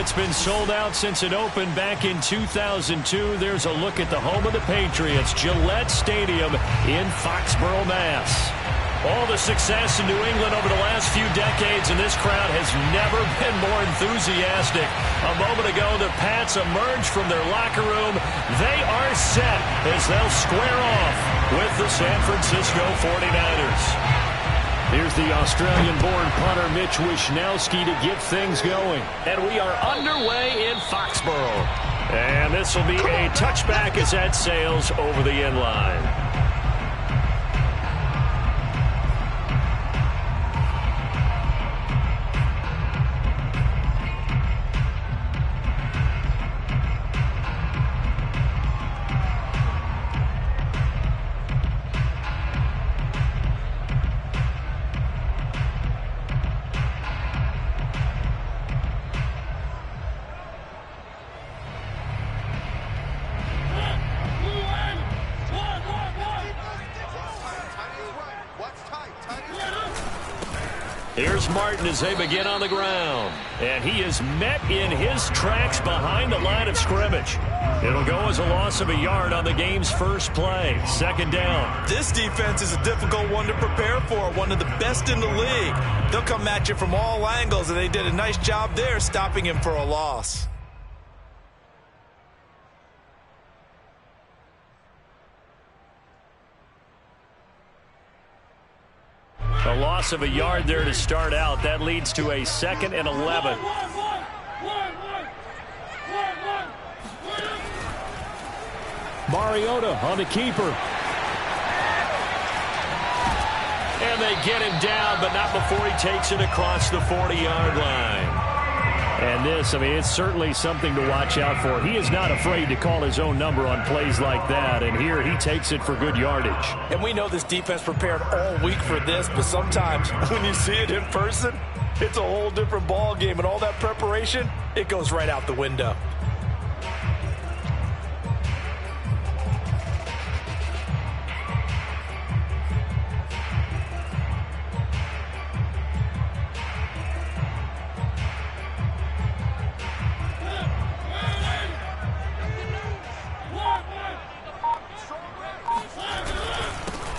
it's been sold out since it opened back in 2002. There's a look at the home of the Patriots, Gillette Stadium in Foxborough, Mass. All the success in New England over the last few decades, and this crowd has never been more enthusiastic. A moment ago, the Pats emerged from their locker room. They are set as they'll square off with the San Francisco 49ers. Here's the Australian-born punter Mitch Wishnowsky to get things going. And we are underway in Foxborough. And this will be a touchback as that sails over the end line. Here's Martin as they begin on the ground. And he is met in his tracks behind the line of scrimmage. It'll go as a loss of a yard on the game's first play. Second down. This defense is a difficult one to prepare for, one of the best in the league. They'll come at you from all angles, and they did a nice job there stopping him for a loss. A loss of a yard there to start out. That leads to a 2nd and 11. Mariota on the keeper. And they get him down, but not before he takes it across the 40-yard line. And this, I mean, it's certainly something to watch out for. He is not afraid to call his own number on plays like that, and here he takes it for good yardage. And we know this defense prepared all week for this, but sometimes when you see it in person, it's a whole different ball game, and all that preparation, it goes right out the window.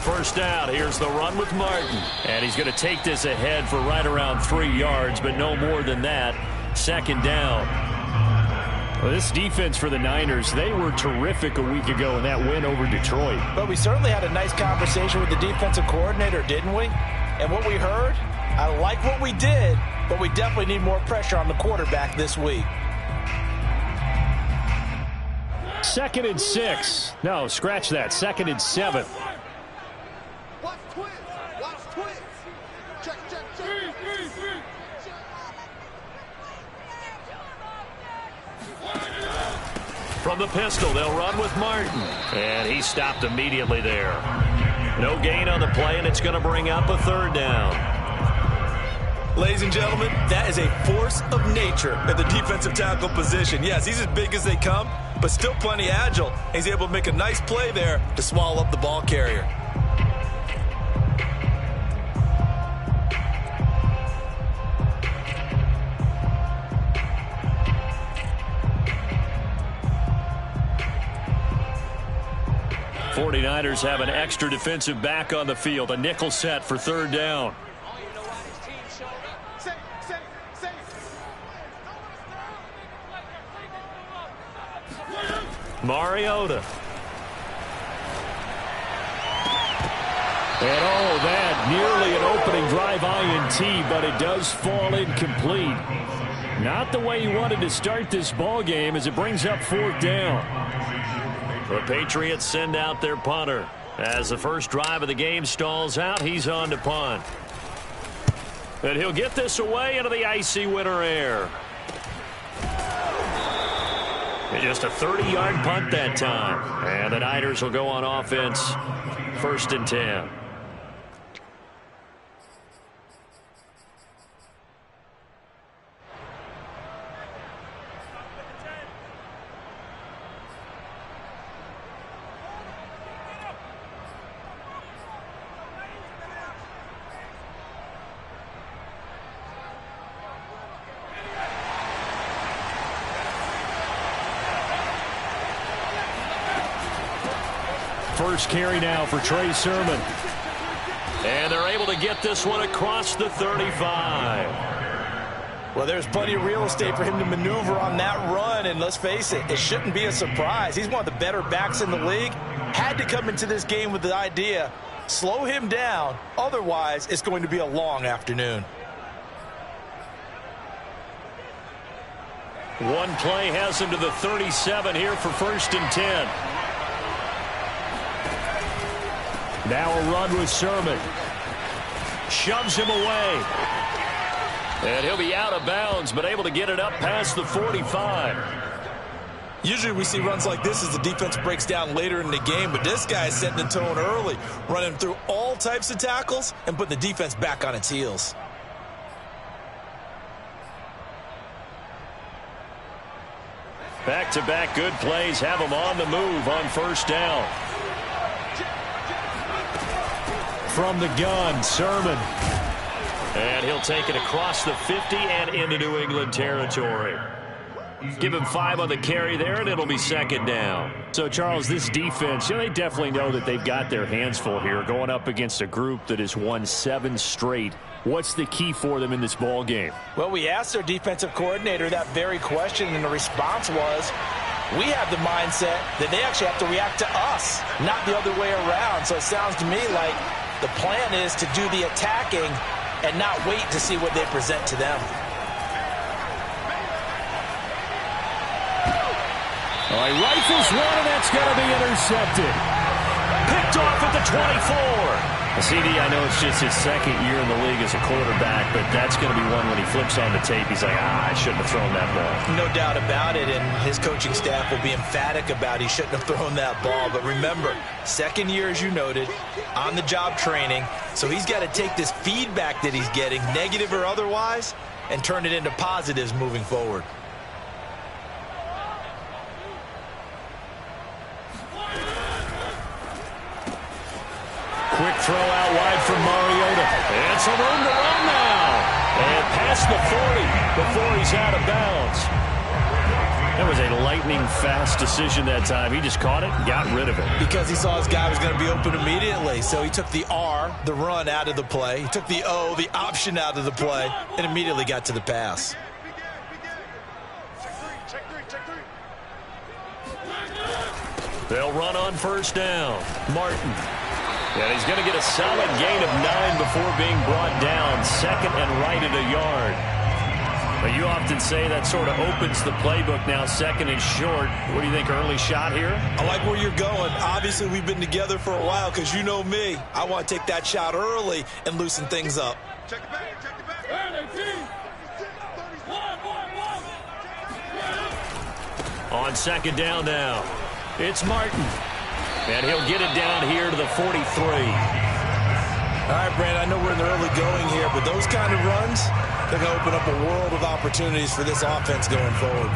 First down, here's the run with Martin. And he's going to take this ahead for right around 3 yards, but no more than that. Second down. Well, this defense for the Niners, they were terrific a week ago in that win over Detroit. But we certainly had a nice conversation with the defensive coordinator, didn't we? And what we heard, I like what we did, but we definitely need more pressure on the quarterback this week. 2nd and 6. No, scratch that. 2nd and 7. From the pistol, they'll run with Martin. And he stopped immediately there. No gain on the play, and it's going to bring up a 3rd down. Ladies and gentlemen, that is a force of nature at the defensive tackle position. Yes, he's as big as they come, but still plenty agile. He's able to make a nice play there to swallow up the ball carrier. '49ers have an extra defensive back on the field. A nickel set for 3rd down. Mariota. And oh, that nearly an opening drive INT, but it does fall incomplete. Not the way he wanted to start this ball game as it brings up 4th down. The Patriots send out their punter. As the first drive of the game stalls out, he's on to punt. And he'll get this away into the icy winter air. Just a 30-yard punt that time. And the Niners will go on offense. 1st and 10. First carry now for Trey Sermon. And they're able to get this one across the 35. Well, there's plenty of real estate for him to maneuver on that run, and let's face it, it shouldn't be a surprise. He's one of the better backs in the league. Had to come into this game with the idea, slow him down, otherwise it's going to be a long afternoon. One play has him to the 37 here for 1st and 10. Now a run with Sermon. Shoves him away. And he'll be out of bounds, but able to get it up past the 45. Usually we see runs like this as the defense breaks down later in the game, but this guy is setting the tone early, running through all types of tackles and putting the defense back on its heels. Back-to-back good plays have him on the move on 1st down. From the gun, Sermon. And he'll take it across the 50 and into New England territory. Give him 5 on the carry there, and it'll be 2nd down. So, Charles, this defense, they definitely know that they've got their hands full here, going up against a group that has won 7 straight. What's the key for them in this ball game? Well, we asked their defensive coordinator that very question, and the response was, we have the mindset that they actually have to react to us, not the other way around. So it sounds to me like the plan is to do the attacking and not wait to see what they present to them. All right, rifles one, and that's going to be intercepted. Picked off at the 24. CD, I know it's just his 2nd year in the league as a quarterback, but that's going to be one when he flips on the tape. He's like, I shouldn't have thrown that ball. No doubt about it, and his coaching staff will be emphatic about he shouldn't have thrown that ball. But remember, 2nd year, as you noted, on-the-job training, so he's got to take this feedback that he's getting, negative or otherwise, and turn it into positives moving forward. Quick throw out wide from Mariota. And some room to run now. And past the 40 before he's out of bounds. That was a lightning-fast decision that time. He just caught it and got rid of it. Because he saw his guy was going to be open immediately. So he took the R, the run, out of the play. He took the O, the option, out of the play, and immediately got to the pass. They'll run on 1st down. Martin. And he's going to get a solid gain of 9 before being brought down. 2nd and right at a yard. But you often say that sort of opens the playbook now. 2nd and short. What do you think, early shot here? I like where you're going. Obviously, we've been together for a while because you know me. I want to take that shot early and loosen things up. Check it back. Check it back. On 2nd down now, it's Martin. And he'll get it down here to the 43. All right, Brandon, I know we're in the early going here, but those kind of runs, they're going to open up a world of opportunities for this offense going forward.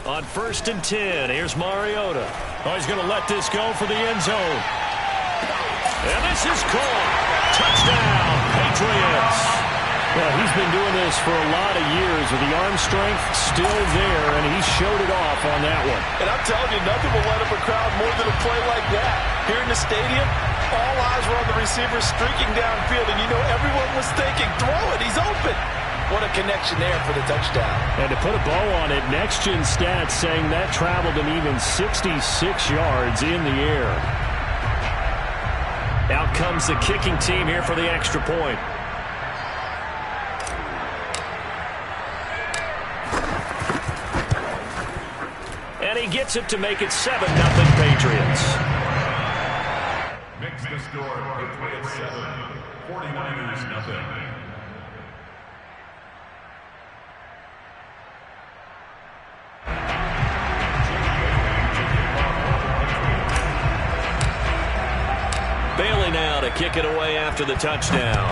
On 1st and 10, here's Mariota. Oh, he's going to let this go for the end zone. And this is caught. Touchdown, Patriots. Well, he's been doing this for a lot of years with the arm strength still there, and he showed it off on that one. And I'm telling you, nothing will light up a crowd more than a play like that. Here in the stadium, all eyes were on the receiver streaking downfield, and you know everyone was thinking, throw it, he's open. What a connection there for the touchdown. And to put a bow on it, Next Gen Stats saying that traveled him even 66 yards in the air. Out comes the kicking team here for the extra point. And he gets it to make it 7-0 Patriots. Makes the score Patriots 7, 49ers 0. Bailey now to kick it away after the touchdown.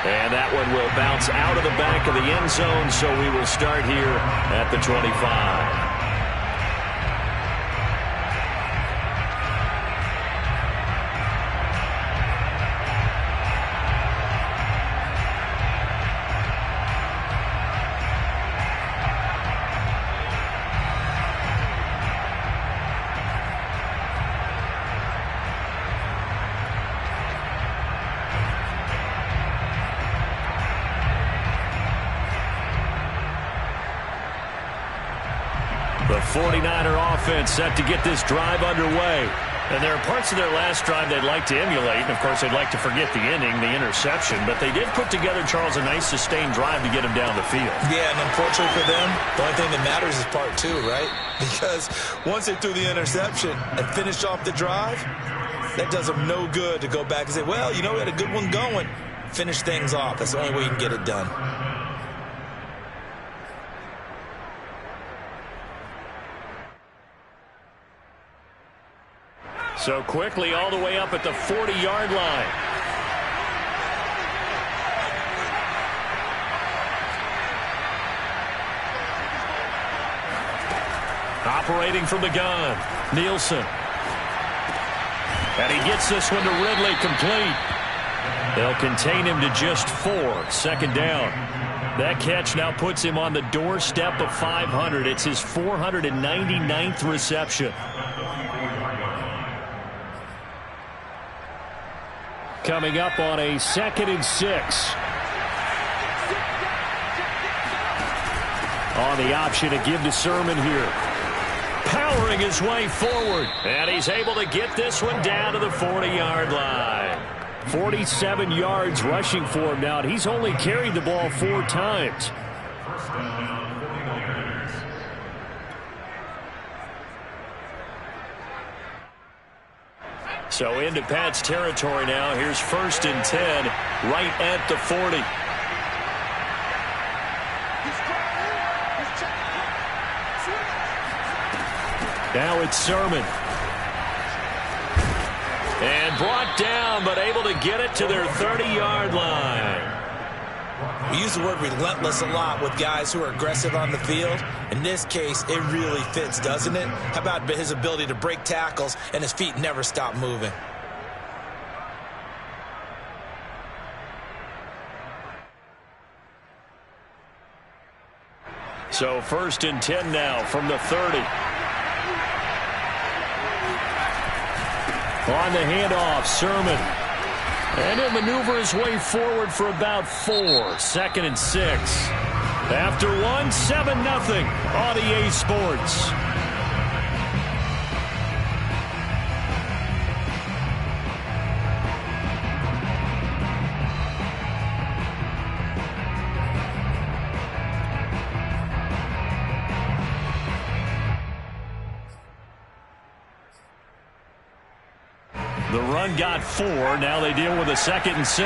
And that one will bounce out of the back of the end zone, so we will start here at the 25. The 49er offense set to get this drive underway. And there are parts of their last drive they'd like to emulate. And, of course, they'd like to forget the inning, the interception. But they did put together, Charles, a nice sustained drive to get him down the field. Yeah, and unfortunately for them, the only thing that matters is part two, right? Because once they threw the interception and finished off the drive, that does them no good to go back and say, well, you know, we had a good one going. Finish things off. That's the only way you can get it done. So quickly all the way up at the 40-yard line. Operating from the gun, Nielsen. And he gets this one to Ridley, complete. They'll contain him to just 4, second down. That catch now puts him on the doorstep of 500. It's his 499th reception. Coming up on a 2nd and 6. On the option to give to Sermon here. Powering his way forward. And he's able to get this one down to the 40-yard line. 47 yards rushing for him now. And he's only carried the ball 4 times. So into Pat's territory now. Here's 1st and 10 right at the 40. Now it's Sermon. And brought down, but able to get it to their 30-yard line. We use the word relentless a lot with guys who are aggressive on the field. In this case, it really fits, doesn't it? How about his ability to break tackles and his feet never stop moving? So 1st and 10 now from the 30. On the handoff, Sermon. And he'll maneuver his way forward for about 4. 2nd and 6. After 1, 7-0 on EA Sports. The run got 4. Now they deal with a 2nd and 6.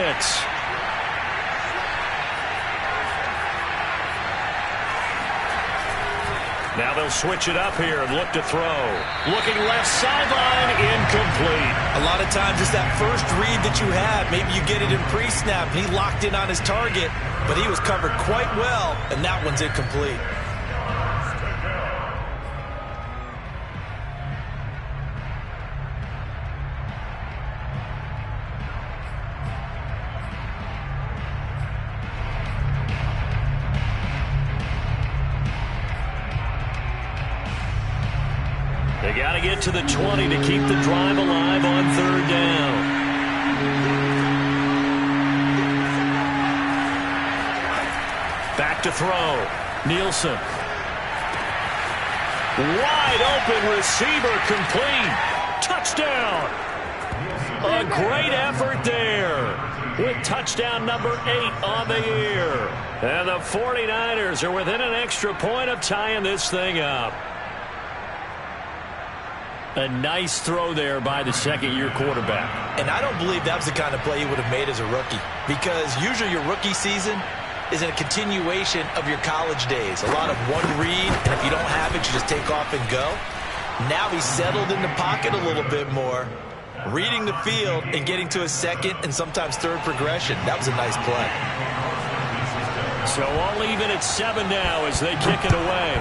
Now they'll switch it up here and look to throw. Looking left sideline, incomplete. A lot of times it's that first read that you have. Maybe you get it in pre-snap and he locked in on his target, but he was covered quite well, and that one's incomplete. They got to get to the 20 to keep the drive alive on 3rd down. Back to throw. Nielsen. Wide open receiver, complete. Touchdown. A great effort there with touchdown number 8 on the year. And the 49ers are within an extra point of tying this thing up. A nice throw there by the 2nd-year quarterback. And I don't believe that was the kind of play he would have made as a rookie, because usually your rookie season is a continuation of your college days. A lot of one read, and if you don't have it, you just take off and go. Now he's settled in the pocket a little bit more, reading the field and getting to a second and sometimes third progression. That was a nice play. So all even at 7 now as they kick it away.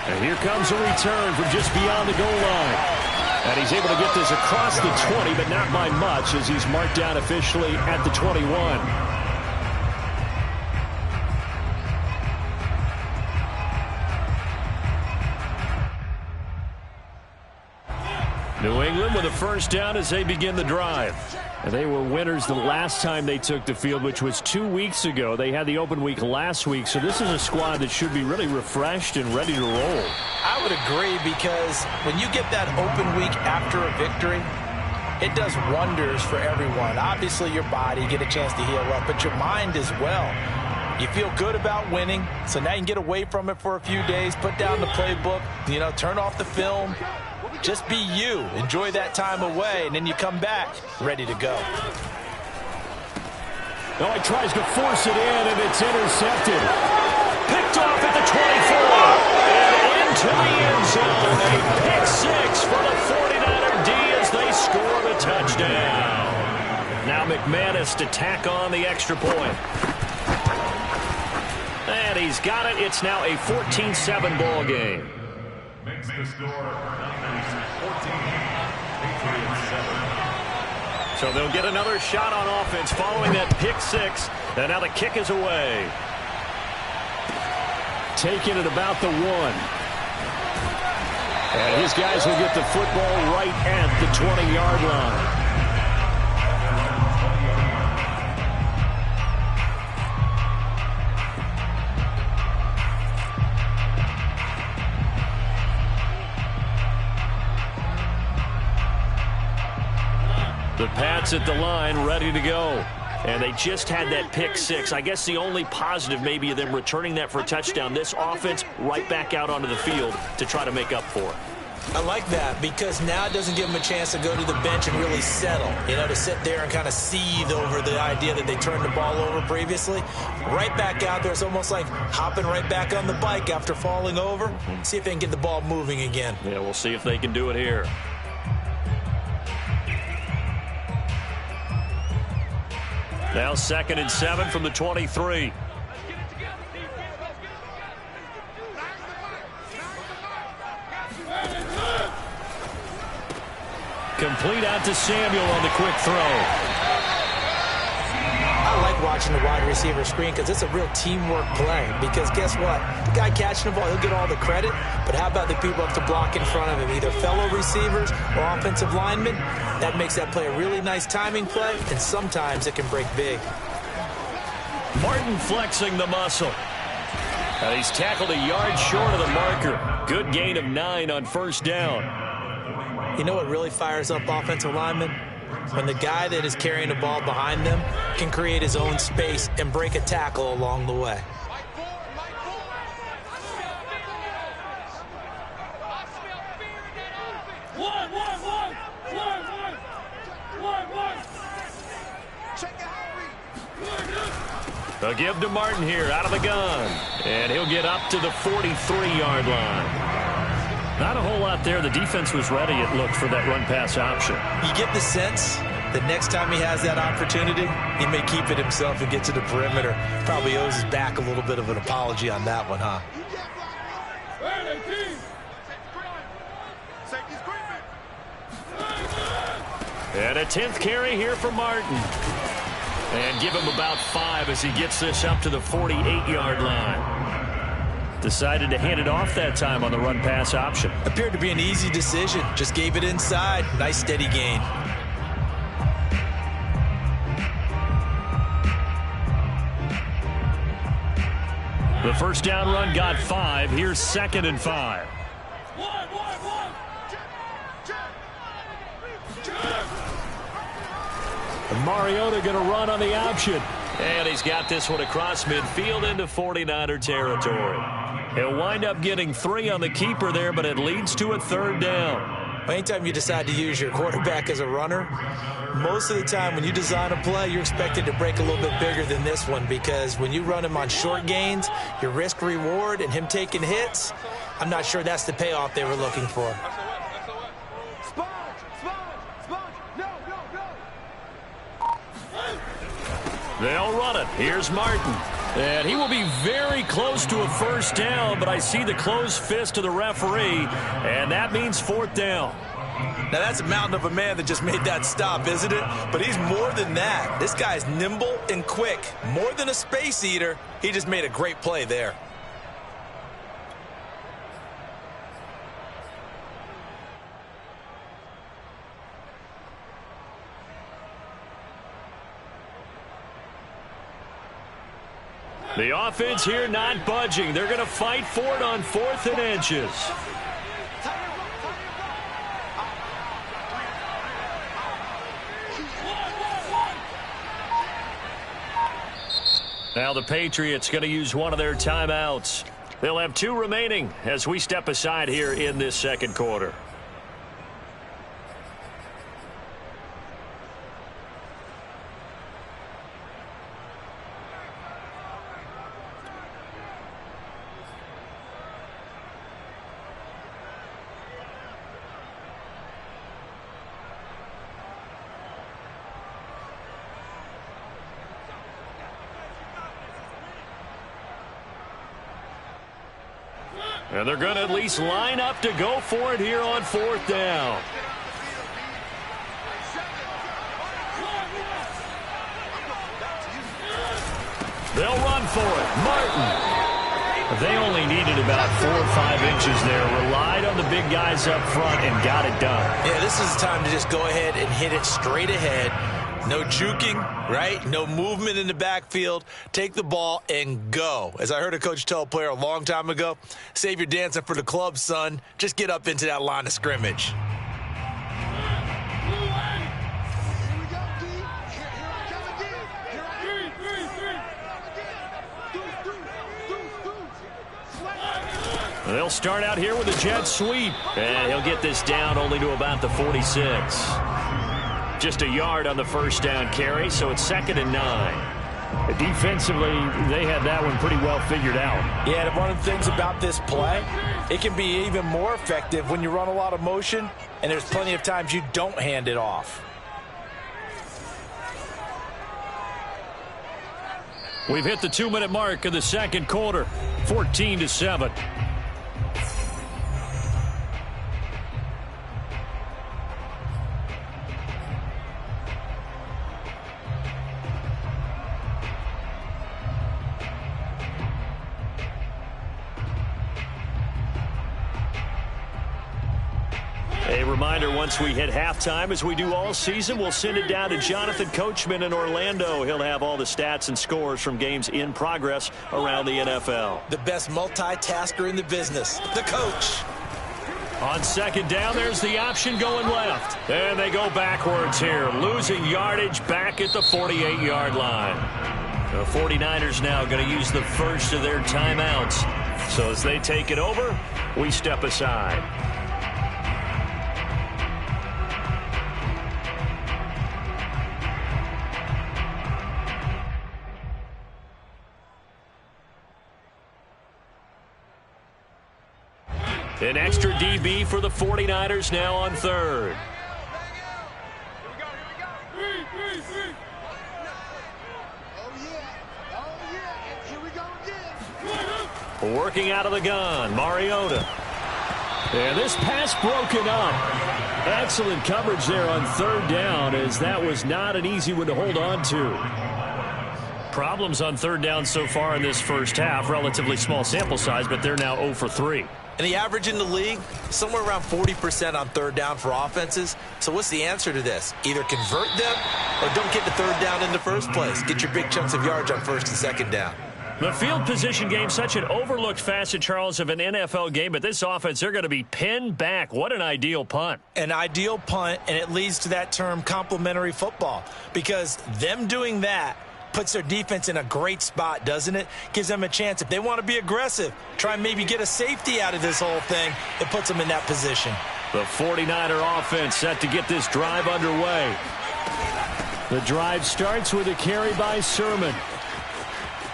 And here comes a return from just beyond the goal line. And he's able to get this across the 20, but not by much as he's marked down officially at the 21. New England with a first down as they begin the drive. And they were winners the last time they took the field, which was 2 weeks ago. They had the open week last week, so this is a squad that should be really refreshed and ready to roll. I would agree, because when you get that open week after a victory, it does wonders for everyone. Obviously, your body, get a chance to heal up, but your mind as well. You feel good about winning, so now you can get away from it for a few days, put down the playbook, turn off the film. Just be you. Enjoy that time away, and then you come back ready to go. Oh, he tries to force it in, and it's intercepted. Picked off at the 24. And into the end zone. A pick six for the 49er D as they score the touchdown. Now McManus to tack on the extra point. And he's got it. It's now a 14-7 ball game. Makes the score 14, Patriots 7. So they'll get another shot on offense following that pick six. And now the kick is away. Taking it about the 1. And his guys will get the football right at the 20-yard line. The Pats at the line, ready to go. And they just had that pick six. I guess the only positive maybe of them returning that for a touchdown. This offense right back out onto the field to try to make up for it. I like that, because now it doesn't give them a chance to go to the bench and really settle. To sit there and kind of seethe over the idea that they turned the ball over previously. Right back out there. It's almost like hopping right back on the bike after falling over. See if they can get the ball moving again. Yeah, we'll see if they can do it here. Now 2nd and 7 from the 23. Complete out to Samuel on the quick throw. I like watching the wide receiver screen because it's a real teamwork play. Because guess what? The guy catching the ball, he'll get all the credit. But how about the people up to block in front of him? Either fellow receivers or offensive linemen. That makes that play a really nice timing play. And sometimes it can break big. Martin flexing the muscle. And he's tackled a yard short of the marker. Good gain of 9 on first down. You know what really fires up offensive linemen? When the guy that is carrying the ball behind them can create his own space and break a tackle along the way. They'll give to Martin here out of the gun. And he'll get up to the 43-yard line. Not a whole lot there. The defense was ready, it looked, for that run-pass option. You get the sense that next time he has that opportunity, he may keep it himself and get to the perimeter. Probably owes his back a little bit of an apology on that one, huh? And a 10th carry here for Martin. And give him about 5 as he gets this up to the 48-yard line. Decided to hand it off that time on the run-pass option. Appeared to be an easy decision. Just gave it inside. Nice steady gain. The first down run got 5. Here's 2nd and 5. And Mariota going to run on the option. And he's got this one across midfield into 49er territory. He'll wind up getting 3 on the keeper there, but it leads to a 3rd down. Anytime you decide to use your quarterback as a runner, most of the time when you design a play, you're expected to break a little bit bigger than this one, because when you run him on short gains, your risk-reward and him taking hits, I'm not sure that's the payoff they were looking for. They'll run it. Here's Martin. And he will be very close to a first down, but I see the closed fist of the referee, and that means fourth down. Now, that's a mountain of a man that just made that stop, isn't it? But he's more than that. This guy's nimble and quick. More than a space eater, he just made a great play there. The offense here not budging. They're going to fight for it on 4th and inches. Now the Patriots going to use one of their timeouts. They'll have 2 remaining as we step aside here in this second quarter. And they're going to at least line up to go for it here on 4th down. They'll run for it. Martin. They only needed about 4 or 5 inches there. Relied on the big guys up front and got it done. Yeah, this is the time to just go ahead and hit it straight ahead. No juking, right? No movement in the backfield. Take the ball and go. As I heard a coach tell a player a long time ago, save your dancing for the club, son. Just get up into that line of scrimmage. They'll start out here with a jet sweep. And he'll get this down only to about the 46. Just a yard on the first down carry, so it's 2nd and 9. Defensively, they had that one pretty well figured out. Yeah, and one of the things about this play, it can be even more effective when you run a lot of motion, and there's plenty of times you don't hand it off. We've hit the 2-minute mark of the second quarter, 14-7. A reminder, once we hit halftime, as we do all season, we'll send it down to Jonathan Coachman in Orlando. He'll have all the stats and scores from games in progress around the NFL. The best multitasker in the business, the coach. On 2nd down, there's the option going left. And they go backwards here, losing yardage back at the 48-yard line. The 49ers now going to use the first of their timeouts. So as they take it over, we step aside. An extra DB for the 49ers now on 3rd. Working out of the gun, Mariota. And this pass broken up. Excellent coverage there on 3rd down, as that was not an easy one to hold on to. Problems on 3rd down so far in this first half. Relatively small sample size, but they're now 0 for 3. And the average in the league, somewhere around 40% on 3rd down for offenses. So what's the answer to this? Either convert them or don't get the 3rd down in the first place. Get your big chunks of yards on 1st and 2nd down. The field position game, such an overlooked facet, Charles, of an NFL game. But this offense, they're going to be pinned back. What an ideal punt. An ideal punt, and it leads to that term complementary football. Because them doing that puts their defense in a great spot, doesn't it? Gives them a chance. If they want to be aggressive, try and maybe get a safety out of this whole thing, it puts them in that position. The 49er offense set to get this drive underway. The drive starts with a carry by Sermon.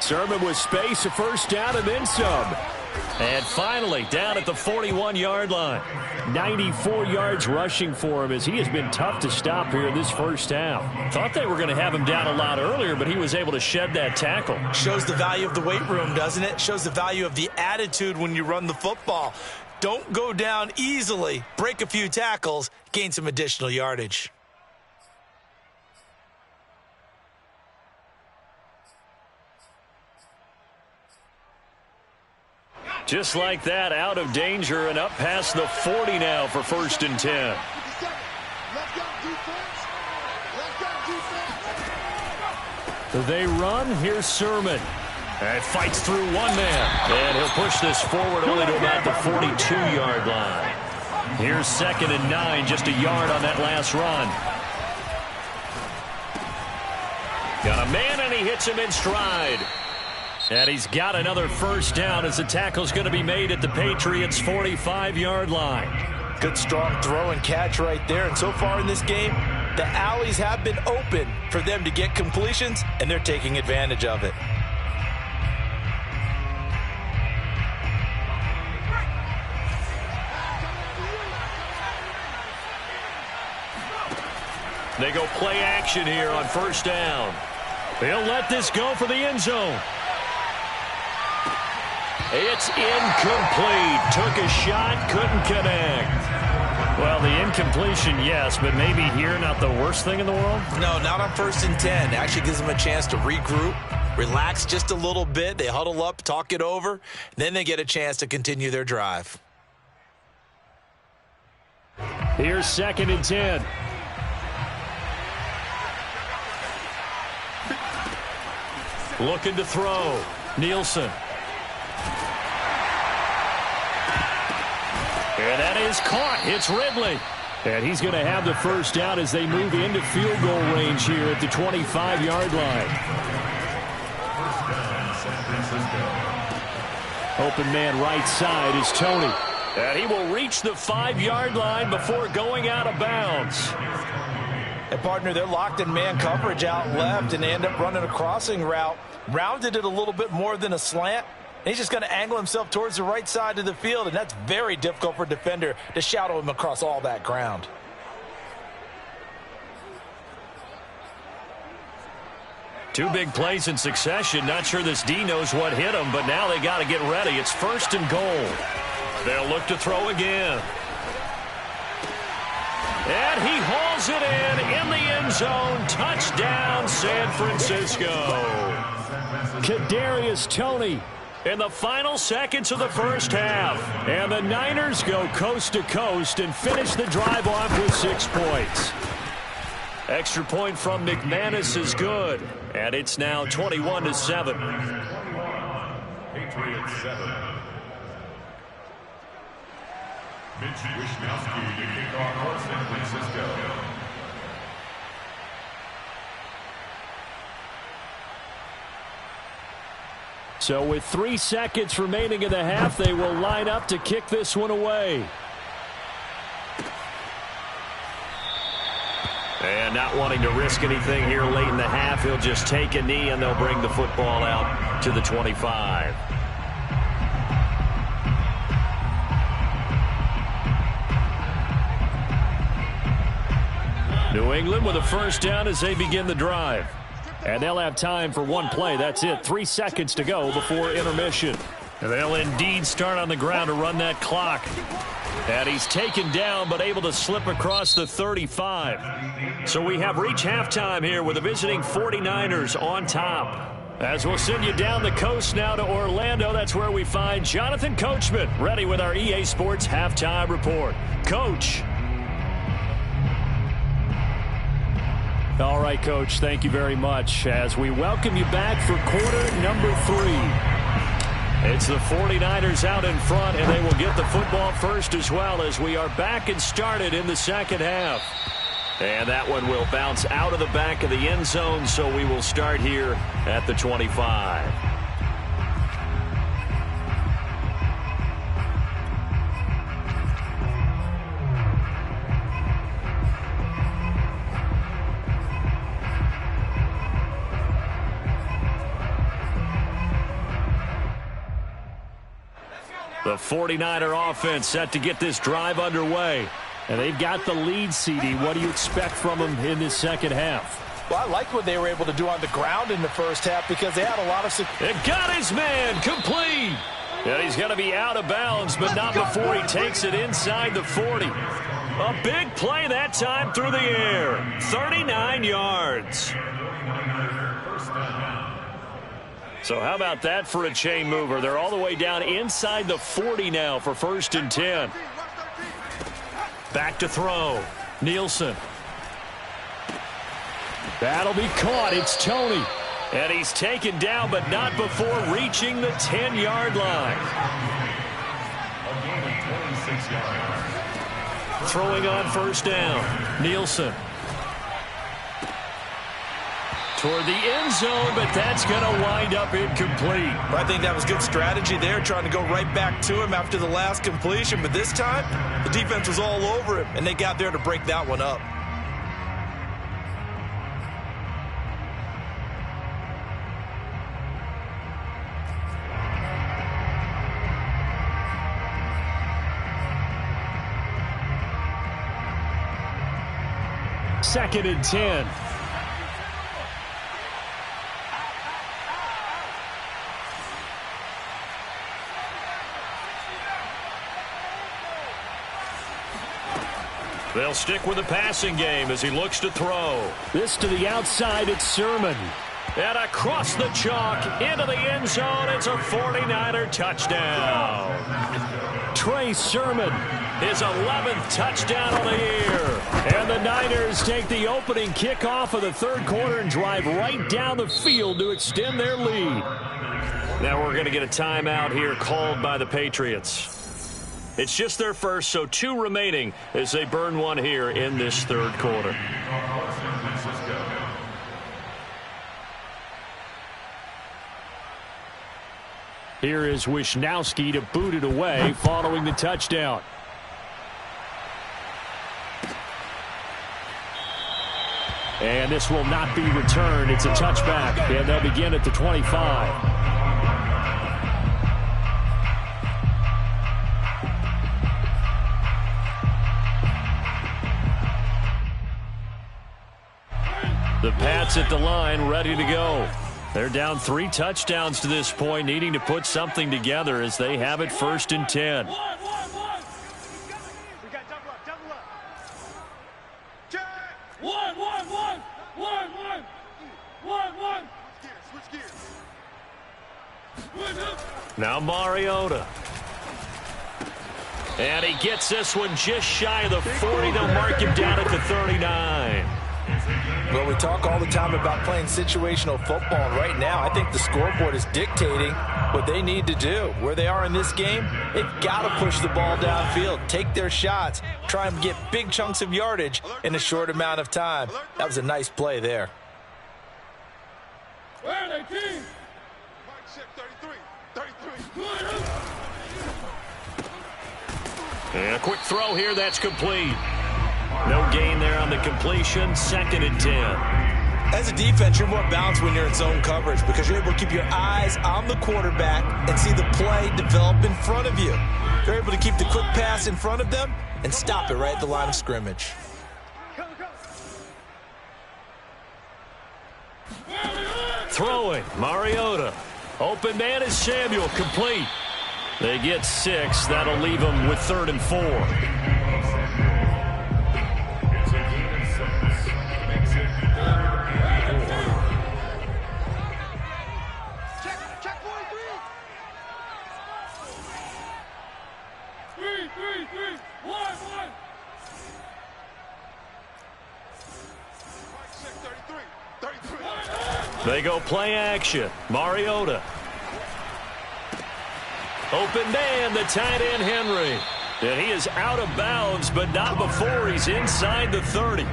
Sermon with space, a first down, and then some. And finally, down at the 41-yard line. 94 yards rushing for him as he has been tough to stop here in this first half. Thought they were going to have him down a lot earlier, but he was able to shed that tackle. Shows the value of the weight room, doesn't it? Shows the value of the attitude when you run the football. Don't go down easily. Break a few tackles, gain some additional yardage. Just like that, out of danger and up past the 40 now for 1st and 10. They run. Here's Sermon. And fights through one man. And he'll push this forward only to about the 42-yard line. Here's 2nd and 9, just a yard on that last run. Got a man, and he hits him in stride. And he's got another first down as the tackle's going to be made at the Patriots' 45-yard line. Good strong throw and catch right there. And so far in this game, the alleys have been open for them to get completions, and they're taking advantage of it. They go play action here on 1st down. They'll let this go for the end zone. It's incomplete. Took a shot, couldn't connect. Well, the incompletion, yes, but maybe here not the worst thing in the world? No, not on 1st and 10. Actually gives them a chance to regroup, relax just a little bit. They huddle up, talk it over, then they get a chance to continue their drive. Here's 2nd and 10. Looking to throw. Nielsen. And that is caught. It's Ridley. And he's going to have the first down as they move into field goal range here at the 25-yard line. Open man right side is Tony. And he will reach the 5-yard line before going out of bounds. And partner, they're locked in man coverage out left, and they end up running a crossing route. Rounded it a little bit more than a slant. He's just going to angle himself towards the right side of the field, and that's very difficult for a defender to shadow him across all that ground. Two big plays in succession. Not sure this D knows what hit him, but now they got to get ready. It's 1st and goal. They'll look to throw again. And he hauls it in the end zone. Touchdown, San Francisco. Kadarius Toney in the final seconds of the first half. And the Niners go coast to coast and finish the drive off with 6 points. Extra point from McManus is good. And it's now 21-7. Patriots 7. Mitch Wishnowsky to kick off for San Francisco. So with 3 seconds remaining in the half, they will line up to kick this one away. And not wanting to risk anything here late in the half, he'll just take a knee and they'll bring the football out to the 25. New England with a first down as they begin the drive. And they'll have time for one play. That's it. 3 seconds to go before intermission. And they'll indeed start on the ground to run that clock. And he's taken down but able to slip across the 35. So we have reached halftime here with the visiting 49ers on top. As we'll send you down the coast now to Orlando, that's where we find Jonathan Coachman ready with our EA Sports Halftime Report. Coach. All right, Coach, thank you very much as we welcome you back for quarter number 3. It's the 49ers out in front, and they will get the football first as well as we are back and started in the second half. And that one will bounce out of the back of the end zone, so we will start here at the 25. The 49er offense set to get this drive underway. And they've got the lead, CD. What do you expect from them in this second half? Well, I like what they were able to do on the ground in the first half because they had a lot of success. It got his man complete. And he's going to be out of bounds, but not before he takes it inside the 40. A big play that time through the air. 39 yards. So how about that for a chain mover? They're all the way down inside the 40 now for 1st and 10. Back to throw. Nielsen. That'll be caught. It's Tony. And he's taken down, but not before reaching the 10-yard line. Throwing on 1st down. Nielsen. Toward the end zone, but that's going to wind up incomplete. I think that was good strategy there, trying to go right back to him after the last completion. But this time, the defense was all over him, and they got there to break that one up. Second and 10. They'll stick with the passing game as he looks to throw. This to the outside, it's Sermon. And across the chalk, into the end zone, it's a 49er touchdown. Trey Sermon. His 11th touchdown on the year. And the Niners take the opening kickoff of the third quarter and drive right down the field to extend their lead. Now we're going to get a timeout here called by the Patriots. It's just their first, so 2 remaining as they burn one here in this third quarter. Here is Wisnowski to boot it away following the touchdown. And this will not be returned. It's a touchback, and they'll begin at the 25. The Pats at the line, ready to go. They're down 3 touchdowns to this point, needing to put something together as they have it 1st and 10. We got double up. Check. One. Switch gears. Now Mariota. And he gets this one just shy of the 40. They'll mark him down at the 39. Well, we talk all the time about playing situational football, and right now I think the scoreboard is dictating what they need to do. Where they are in this game, they've got to push the ball downfield, take their shots, try and get big chunks of yardage in a short amount of time. That was a nice play there. Where are they, team? Mike check 33. And a quick throw here, that's complete. No gain there on the completion, 2nd and 10. As a defense, you're more balanced when you're in zone coverage because you're able to keep your eyes on the quarterback and see the play develop in front of you. You're able to keep the quick pass in front of them and stop it right at the line of scrimmage. Throwing, Mariota. Open man is Samuel, complete. They get 6. That'll leave them with 3rd and 4. They go play action. Mariota. Open man, the tight end Henry. And he is out of bounds, but not before he's inside the 30.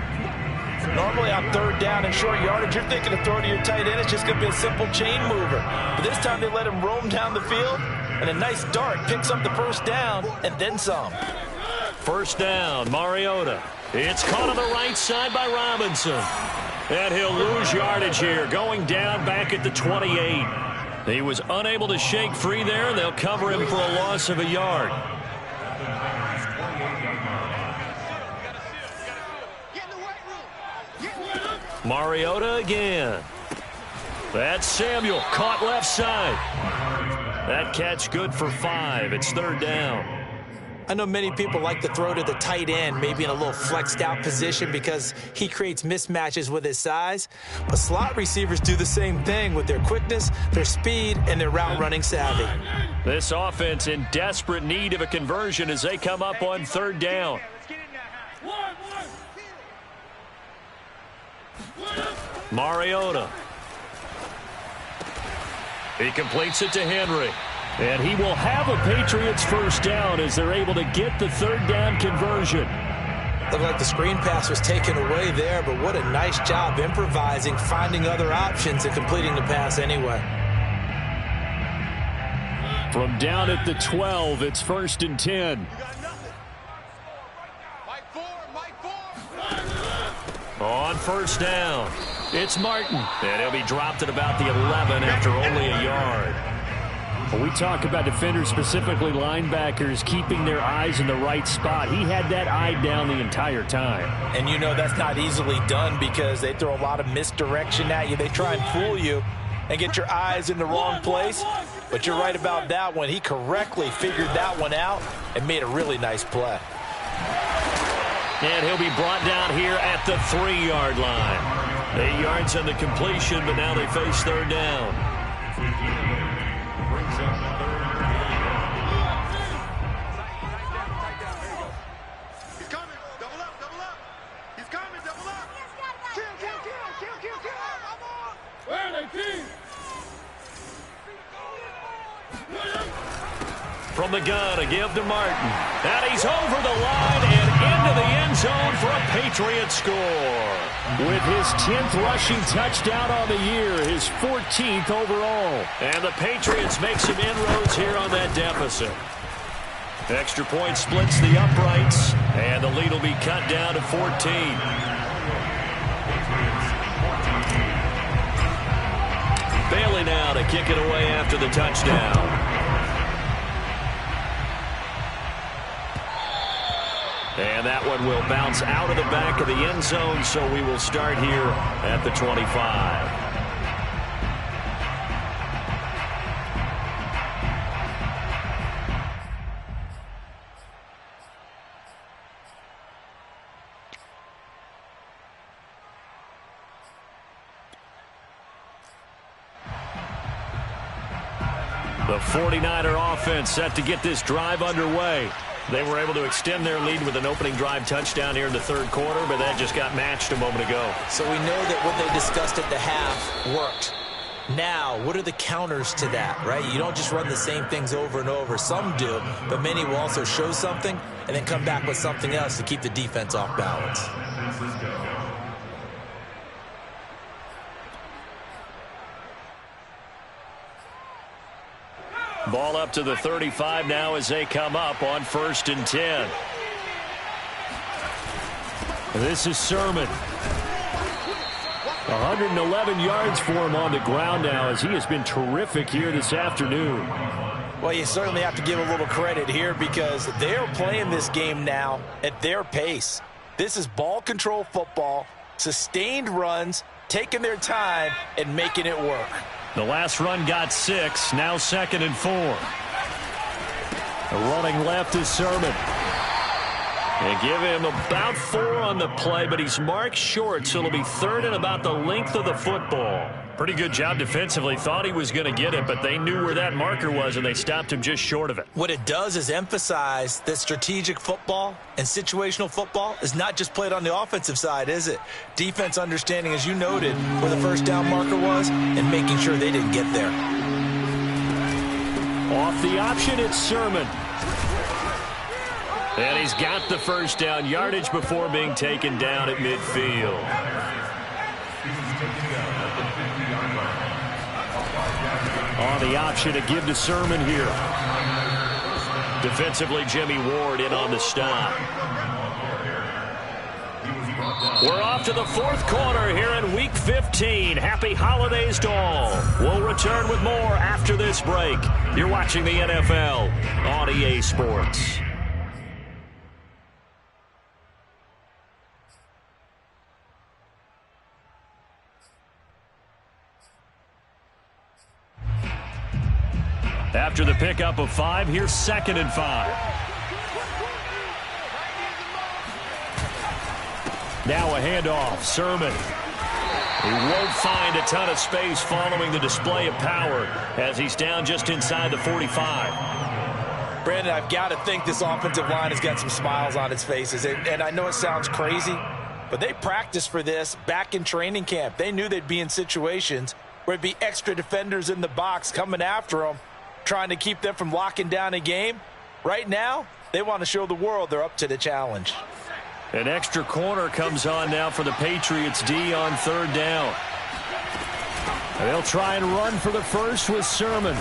Normally on 3rd down and short yardage, you're thinking of throwing to your tight end. It's just going to be a simple chain mover. But this time they let him roam down the field, and a nice dart picks up the 1st down and then some. 1st down, Mariota. It's caught on the right side by Robinson. And he'll lose yardage here, going down back at the 28. He was unable to shake free there. They'll cover him for a loss of a yard. Mariota again. That's Samuel, caught left side. That catch good for 5. It's 3rd down. I know many people like to throw to the tight end, maybe in a little flexed out position because he creates mismatches with his size. But slot receivers do the same thing with their quickness, their speed, and their route running savvy. This offense in desperate need of a conversion as they come up on 3rd down. Mariota. He completes it to Henry. And he will have a Patriots 1st down as they're able to get the 3rd down conversion. Looked like the screen pass was taken away there, but what a nice job improvising, finding other options, and completing the pass anyway. From down at the 12, it's 1st and 10. On 1st down, it's Martin. And he'll be dropped at about the 11 after only a yard. When we talk about defenders, specifically linebackers, keeping their eyes in the right spot, he had that eye down the entire time. And you know that's not easily done because they throw a lot of misdirection at you. They try and fool you and get your eyes in the wrong place. But you're right about that one. He correctly figured that one out and made a really nice play. And he'll be brought down here at the 3-yard line. 8 yards on the completion, but now they face 3rd down. From the gun, a give to Martin. And he's over the line and into the end zone for a Patriots score. With his 10th rushing touchdown on the year, his 14th overall. And the Patriots make some inroads here on that deficit. Extra point splits the uprights, and the lead will be cut down to 14. Bailey now to kick it away after the touchdown. And that one will bounce out of the back of the end zone, so we will start here at the 25. The 49er offense set to get this drive underway. They were able to extend their lead with an opening drive touchdown here in the 3rd quarter, but that just got matched a moment ago. So we know that what they discussed at the half worked. Now, what are the counters to that, right? You don't just run the same things over and over. Some do, but many will also show something and then come back with something else to keep the defense off balance. Ball up to the 35 now as they come up on 1st and 10. This is Sermon. 111 yards for him on the ground now as he has been terrific here this afternoon. Well, you certainly have to give a little credit here because they're playing this game now at their pace. This is ball control football, sustained runs, taking their time and making it work. The last run got 6, now 2nd and 4. Running left is Sermon. They give him about 4 on the play, but he's marked short, so it'll be 3rd and about the length of the football. Pretty good job defensively. Thought he was going to get it, but they knew where that marker was, and they stopped him just short of it. What it does is emphasize that strategic football and situational football is not just played on the offensive side, is it? Defense understanding, as you noted, where the 1st down marker was and making sure they didn't get there. Off the option, it's Sermon. And he's got the 1st down yardage before being taken down at midfield. On the option to give to Sermon here. Defensively, Jimmy Ward in on the stop. We're off to the fourth quarter here in Week 15. Happy holidays to all. We'll return with more after this break. You're watching the NFL on EA Sports. After the pickup of 5, here's 2nd and 5. Now a handoff. Sermon. He won't find a ton of space following the display of power as he's down just inside the 45. Brandon, I've got to think this offensive line has got some smiles on its faces. And I know it sounds crazy, but they practiced for this back in training camp. They knew they'd be in situations where it'd be extra defenders in the box coming after them, trying to keep them from locking down a game. Right now, they want to show the world they're up to the challenge. An extra corner comes on now for the Patriots D on 3rd down. They'll try and run for the first with Sermon.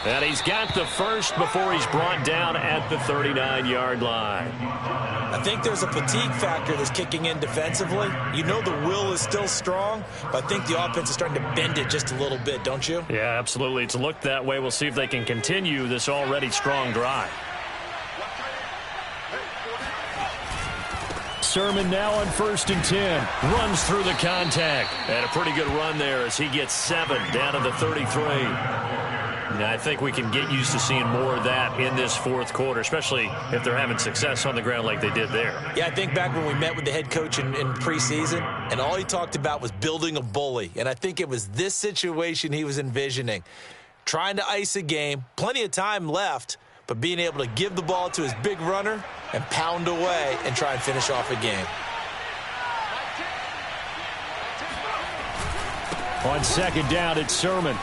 And he's got the first before he's brought down at the 39-yard line. I think there's a fatigue factor that's kicking in defensively. You know the will is still strong, but I think the offense is starting to bend it just a little bit, don't you? Yeah, absolutely. It's looked that way. We'll see if they can continue this already strong drive. Sermon now on 1st and 10. Runs through the contact. And a pretty good run there as he gets 7 down to the 33. And I think we can get used to seeing more of that in this fourth quarter, especially if they're having success on the ground like they did there. Yeah, I think back when we met with the head coach in preseason, and all he talked about was building a bully. And I think it was this situation he was envisioning. Trying to ice a game, plenty of time left, but being able to give the ball to his big runner and pound away and try and finish off a game. On 2nd down, it's Sermon.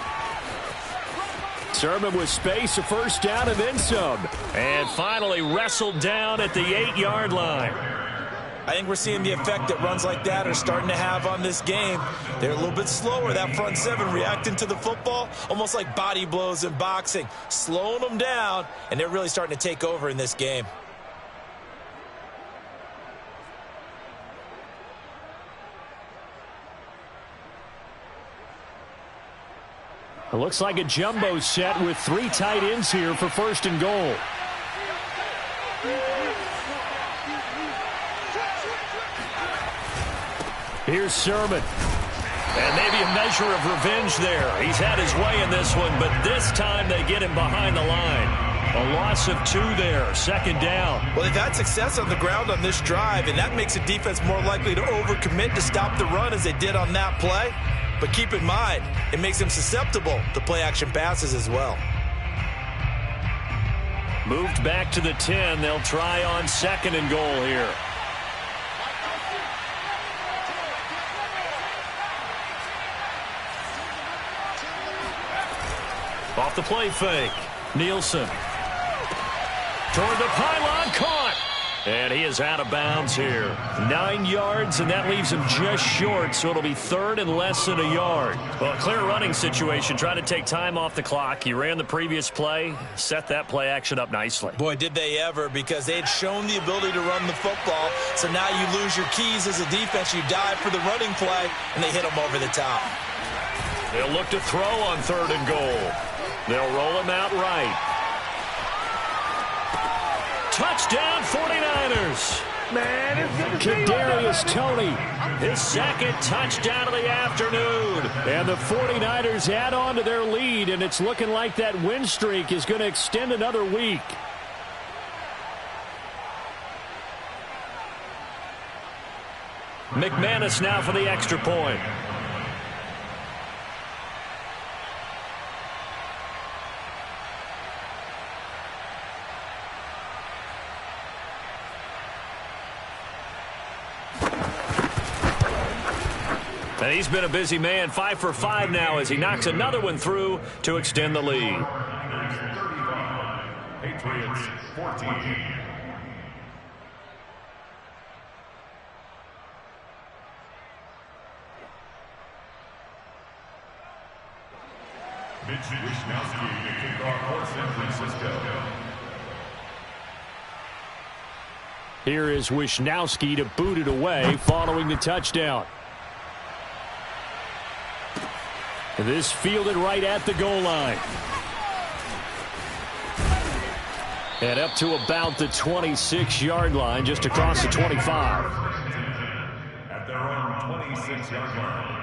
Sermon with space, a first down, and then some. And finally wrestled down at the 8-yard line. I think we're seeing the effect that runs like that are starting to have on this game. They're a little bit slower, that front 7 reacting to the football, almost like body blows in boxing, slowing them down, and they're really starting to take over in this game. It looks like a jumbo set with 3 tight ends here for 1st and goal. Here's Sermon. And maybe a measure of revenge there. He's had his way in this one, but this time they get him behind the line. A loss of 2 there, 2nd down. Well, they've had success on the ground on this drive, and that makes a defense more likely to overcommit to stop the run as they did on that play. But keep in mind, it makes them susceptible to play-action passes as well. Moved back to the 10. They'll try on 2nd and goal here. Off the play fake. Nielsen. Toward the pylon, caught. And he is out of bounds here. 9 yards, and that leaves him just short, so it'll be 3rd and less than a yard. Well, a clear running situation. Trying to take time off the clock. He ran the previous play, set that play action up nicely. Boy, did they ever, because they had shown the ability to run the football. So now you lose your keys as a defense. You dive for the running play, and they hit them over the top. They'll look to throw on 3rd and goal. They'll roll him out right. Touchdown, 49ers. Kadarius Toney, his 2nd touchdown of the afternoon. And the 49ers add on to their lead, and it's looking like that win streak is going to extend another week. McManus now for the extra point. And he's been a busy man, 5 for 5 now as he knocks another one through to extend the lead. Patriots 14. Mitch Wishnowsky to kick off for San Francisco. Here is Wisnowski to boot it away following the touchdown. This fielded right at the goal line. And up to about the 26-yard line, just across the 25. At their own 26-yard line.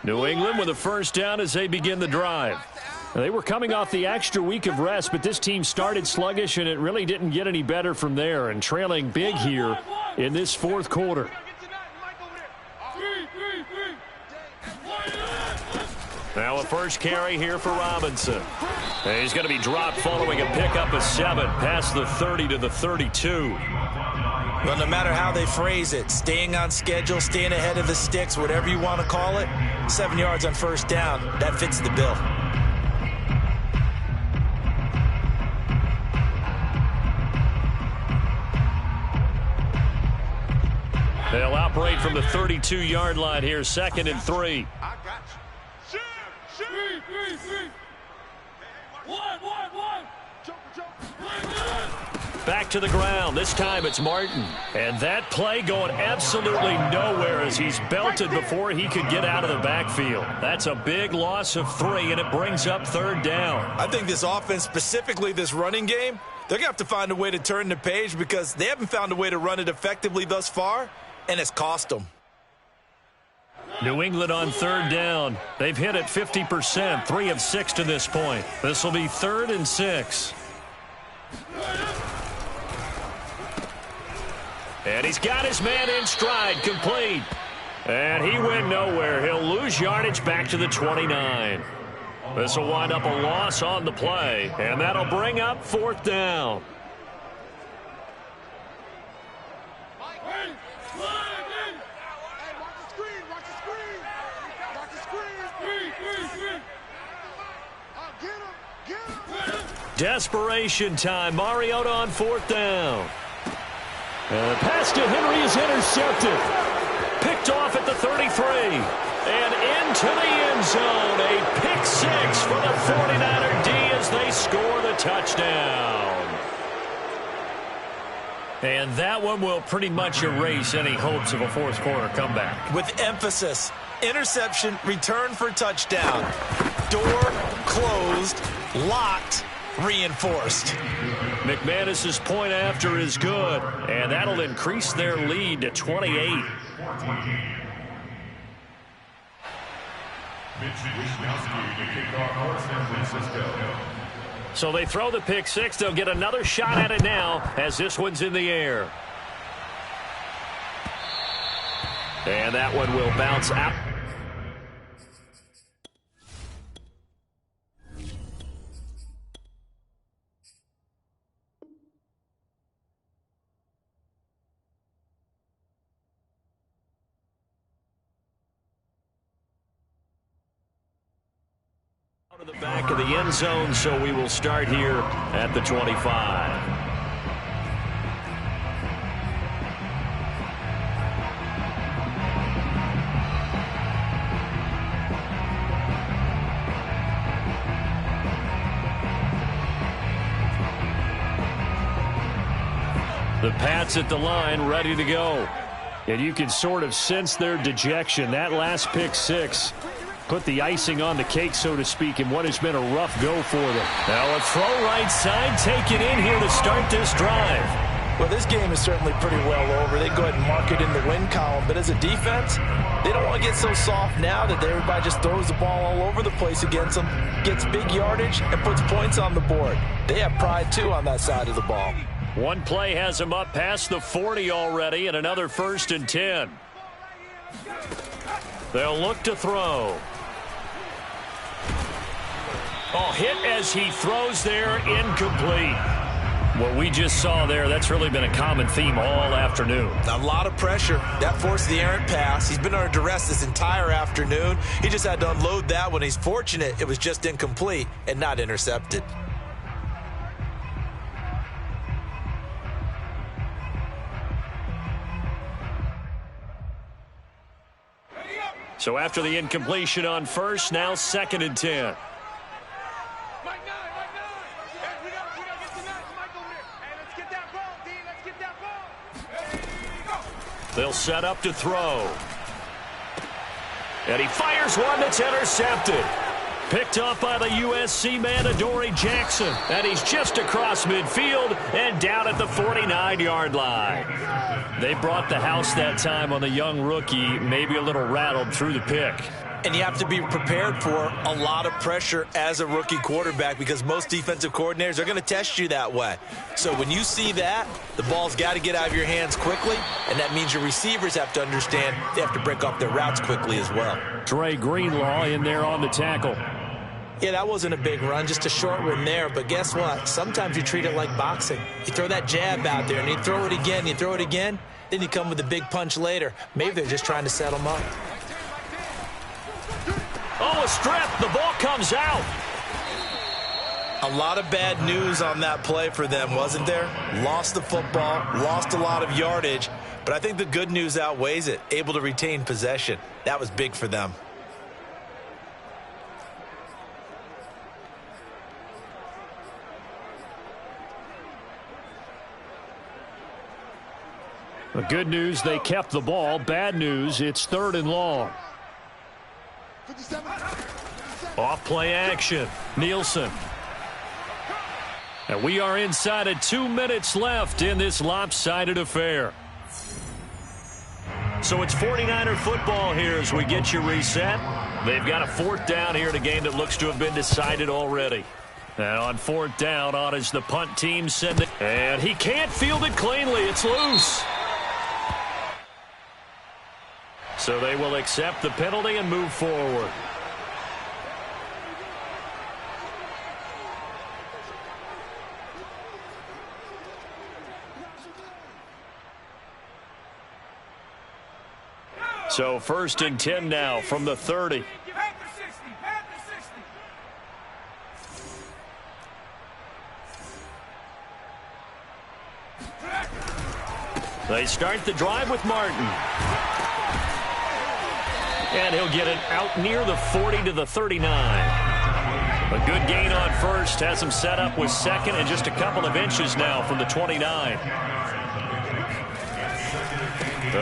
New England with a first down as they begin the drive. They were coming off the extra week of rest, but this team started sluggish, and it really didn't get any better from there, and trailing big here in this fourth quarter. Now a first carry here for Robinson. And he's going to be dropped following a pickup of 7 past the 30 to the 32. Well, no matter how they phrase it, staying on schedule, staying ahead of the sticks, whatever you want to call it, 7 yards on first down, that fits the bill. They'll operate from the 32-yard line here, 2nd and 3. I got you. Three. One. Joker. Back to the ground. This time it's Martin. And that play going absolutely nowhere as he's belted before he could get out of the backfield. That's a big loss of 3, and it brings up 3rd down. I think this offense, specifically this running game, they're going to have to find a way to turn the page because they haven't found a way to run it effectively thus far, and it's cost them. New England on 3rd down. They've hit it 50%, 3 of 6 to this point. This will be 3rd and 6. And he's got his man in stride, complete. And he went nowhere. He'll lose yardage back to the 29. This will wind up a loss on the play, and that'll bring up 4th down. Desperation time. Mariota on 4th down. And the pass to Henry is intercepted. Picked off at the 33. And into the end zone. A pick 6 for the 49er D as they score the touchdown. And that one will pretty much erase any hopes of a fourth quarter comeback. With emphasis, interception, return for touchdown. Door closed, locked, reinforced. McManus's point after is good, and that'll increase their lead to 28. So they throw the pick 6. They'll get another shot at it now as this one's in the air. And that one will bounce out. To the back of the end zone, so we will start here at the 25. The Pats at the line, ready to go. And you can sort of sense their dejection. That last pick 6 put the icing on the cake, so to speak, in what has been a rough go for them. Now a throw right side taken in here to start this drive. Well, this game is certainly pretty well over. They go ahead and mark it in the win column. But as a defense, they don't want to get so soft now that everybody just throws the ball all over the place against them, gets big yardage, and puts points on the board. They have pride, too, on that side of the ball. One play has them up past the 40 already, and another 1st and 10. They'll look to throw. Oh, hit as he throws there, incomplete. What we just saw there, that's really been a common theme all afternoon. A lot of pressure. That forced the errant pass. He's been under duress this entire afternoon. He just had to unload that one. He's fortunate it was just incomplete and not intercepted. So after the incompletion on first, now 2nd and 10. Mike 9, Mike 9. Hey, we gotta get the nuts. Mike over there. Hey, let's get that ball, D. Let's get that ball. Hey, go. They'll set up to throw. And he fires one that's intercepted. Picked off by the USC man, Adoree Jackson. And he's just across midfield and down at the 49-yard line. They brought the house that time on the young rookie, maybe a little rattled through the pick. And you have to be prepared for a lot of pressure as a rookie quarterback because most defensive coordinators are going to test you that way. So when you see that, the ball's got to get out of your hands quickly, and that means your receivers have to understand they have to break off their routes quickly as well. Dre Greenlaw in there on the tackle. Yeah, that wasn't a big run, just a short one there. But guess what? Sometimes you treat it like boxing. You throw that jab out there, and you throw it again, you throw it again, then you come with a big punch later. Maybe they're just trying to set them up. Oh, a strip. The ball comes out. A lot of bad news on that play for them, wasn't there? Lost the football, lost a lot of yardage, but I think the good news outweighs it. Able to retain possession. That was big for them. The good news, they kept the ball. Bad news, it's 3rd and long. 57. Off play action. Nielsen. And we are inside of 2 minutes left in this lopsided affair. So it's 49er football here as we get you reset. They've got a 4th down here in a game that looks to have been decided already. And on 4th down, on is the punt team sending. And he can't field it cleanly. It's loose. So they will accept the penalty and move forward. So 1st and 10 now from the 30. They start the drive with Martin. And he'll get it out near the 40 to the 39. A good gain on first. Has him set up with 2nd and just a couple of inches now from the 29.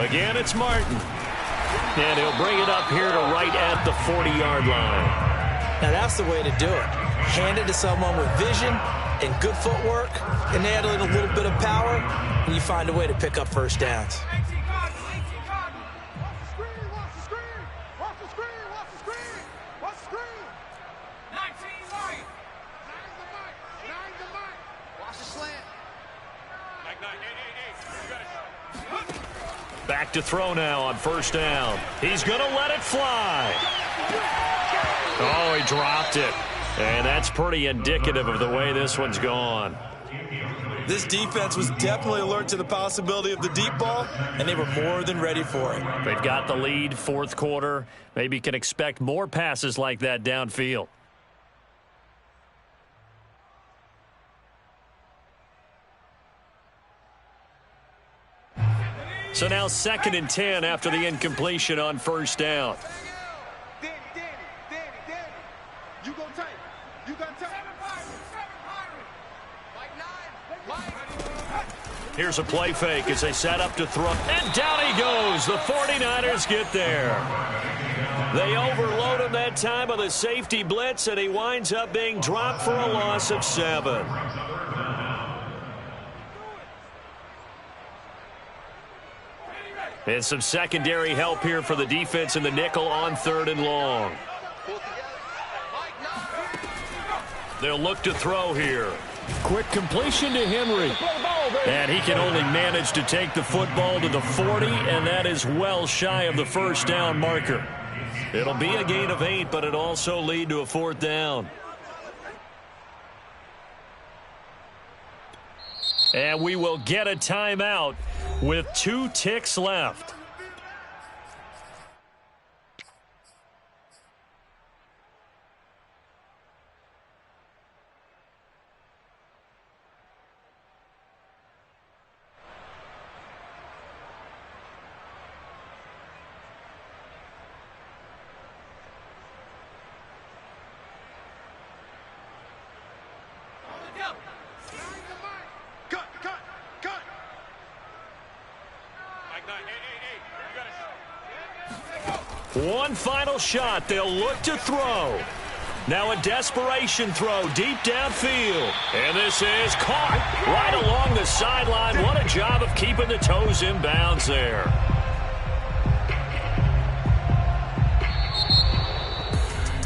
Again, it's Martin. And he'll bring it up here to right at the 40-yard line. Now that's the way to do it. Hand it to someone with vision and good footwork, and add in a little bit of power, and you find a way to pick up first downs. Back to throw now on 1st down. He's going to let it fly. Oh, he dropped it. And that's pretty indicative of the way this one's gone. This defense was definitely alert to the possibility of the deep ball, and they were more than ready for it. They've got the lead, 4th quarter. Maybe can expect more passes like that downfield. So now 2nd and 10 after the incompletion on 1st down. Danny. You go tight. You got tight. Here's a play fake as they set up to throw. And down he goes. The 49ers get there. They overload him that time with a safety blitz, and he winds up being dropped for a loss of 7. And some secondary help here for the defense in the nickel on 3rd and long. They'll look to throw here. Quick completion to Henry. And he can only manage to take the football to the 40, and that is well shy of the 1st down marker. It'll be a gain of 8, but it also lead to a 4th down. And we will get a timeout with 2 ticks left. One final shot. They'll look to throw. Now a desperation throw deep downfield. And this is caught right along the sideline. What a job of keeping the toes in bounds there.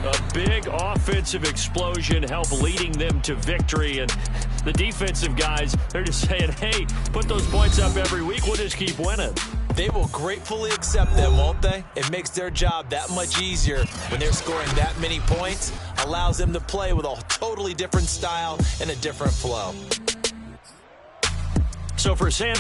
A big offensive explosion helped leading them to victory. And the defensive guys, they're just saying, hey, put those points up every week. We'll just keep winning. They will gratefully accept them, won't they? It makes their job that much easier when they're scoring that many points. Allows them to play with a totally different style and a different flow. So for Sam